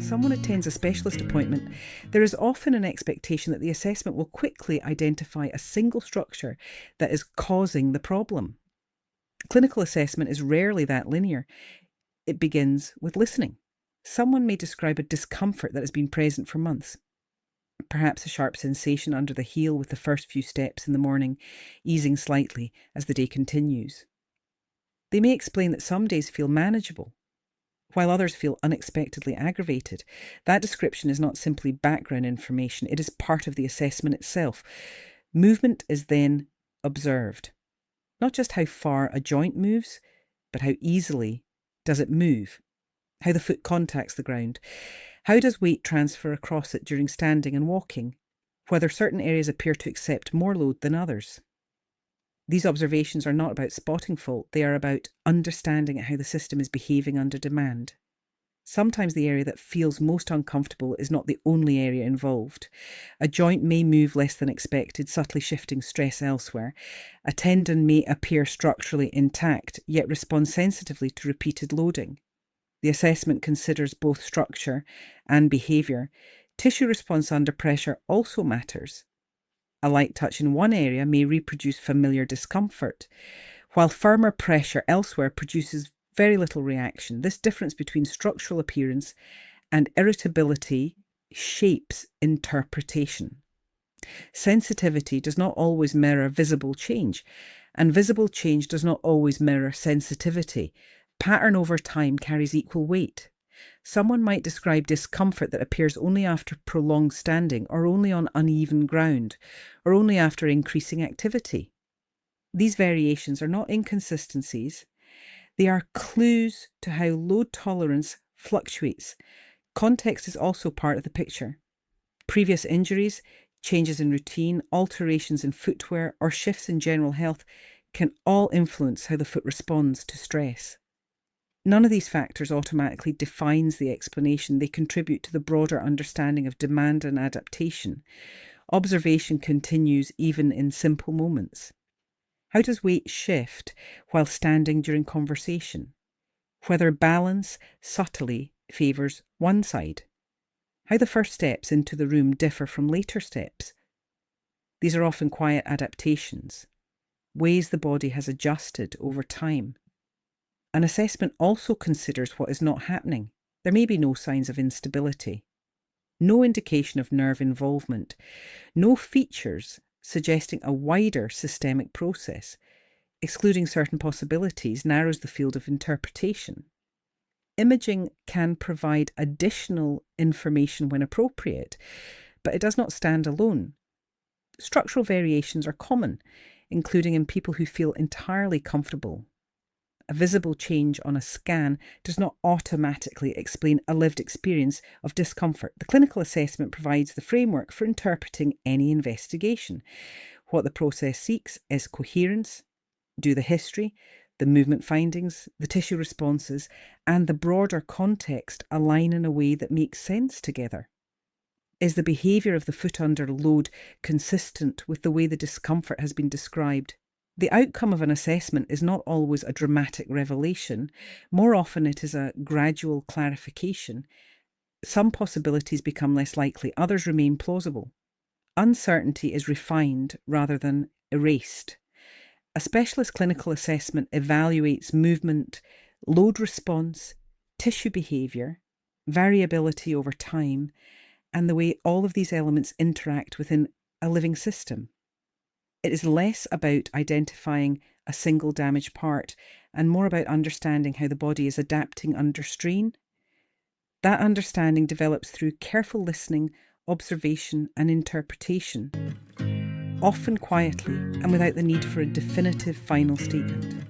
someone attends a specialist appointment, there is often an expectation that the assessment will quickly identify a single structure that is causing the problem. Clinical assessment is rarely that linear. It begins with listening. Someone may describe a discomfort that has been present for months. Perhaps a sharp sensation under the heel with the first few steps in the morning, easing slightly as the day continues. They may explain that some days feel manageable, while others feel unexpectedly aggravated. That description is not simply background information, it is part of the assessment itself. Movement is then observed. Not just how far a joint moves, but how easily does it move, how the foot contacts the ground, how does weight transfer across it during standing and walking, whether certain areas appear to accept more load than others. These observations are not about spotting fault, they are about understanding how the system is behaving under demand. Sometimes the area that feels most uncomfortable is not the only area involved. A joint may move less than expected, subtly shifting stress elsewhere. A tendon may appear structurally intact, yet respond sensitively to repeated loading. The assessment considers both structure and behaviour. Tissue response under pressure also matters. A light touch in one area may reproduce familiar discomfort, while firmer pressure elsewhere produces very little reaction. This difference between structural appearance and irritability shapes interpretation. Sensitivity does not always mirror visible change, and visible change does not always mirror sensitivity. Pattern over time carries equal weight. Someone might describe discomfort that appears only after prolonged standing, or only on uneven ground, or only after increasing activity. These variations are not inconsistencies. They are clues to how load tolerance fluctuates. Context is also part of the picture. Previous injuries, changes in routine, alterations in footwear, or shifts in general health can all influence how the foot responds to stress. None of these factors automatically defines the explanation. They contribute to the broader understanding of demand and adaptation. Observation continues even in simple moments. How does weight shift while standing during conversation? Whether balance subtly favours one side. How the first steps into the room differ from later steps. These are often quiet adaptations, ways the body has adjusted over time. An assessment also considers what is not happening. There may be no signs of instability, no indication of nerve involvement, no features suggesting a wider systemic process. Excluding certain possibilities narrows the field of interpretation. Imaging can provide additional information when appropriate, but it does not stand alone. Structural variations are common, including in people who feel entirely comfortable. A visible change on a scan does not automatically explain a lived experience of discomfort. The clinical assessment provides the framework for interpreting any investigation. What the process seeks is coherence. Do the history, the movement findings, the tissue responses, and the broader context align in a way that makes sense together? Is the behaviour of the foot under load consistent with the way the discomfort has been described? The outcome of an assessment is not always a dramatic revelation. More often it is a gradual clarification. Some possibilities become less likely, others remain plausible. Uncertainty is refined rather than erased. A specialist clinical assessment evaluates movement, load response, tissue behaviour, variability over time, and the way all of these elements interact within a living system. It is less about identifying a single damaged part and more about understanding how the body is adapting under strain. That understanding develops through careful listening, observation, and interpretation, often quietly and without the need for a definitive final statement.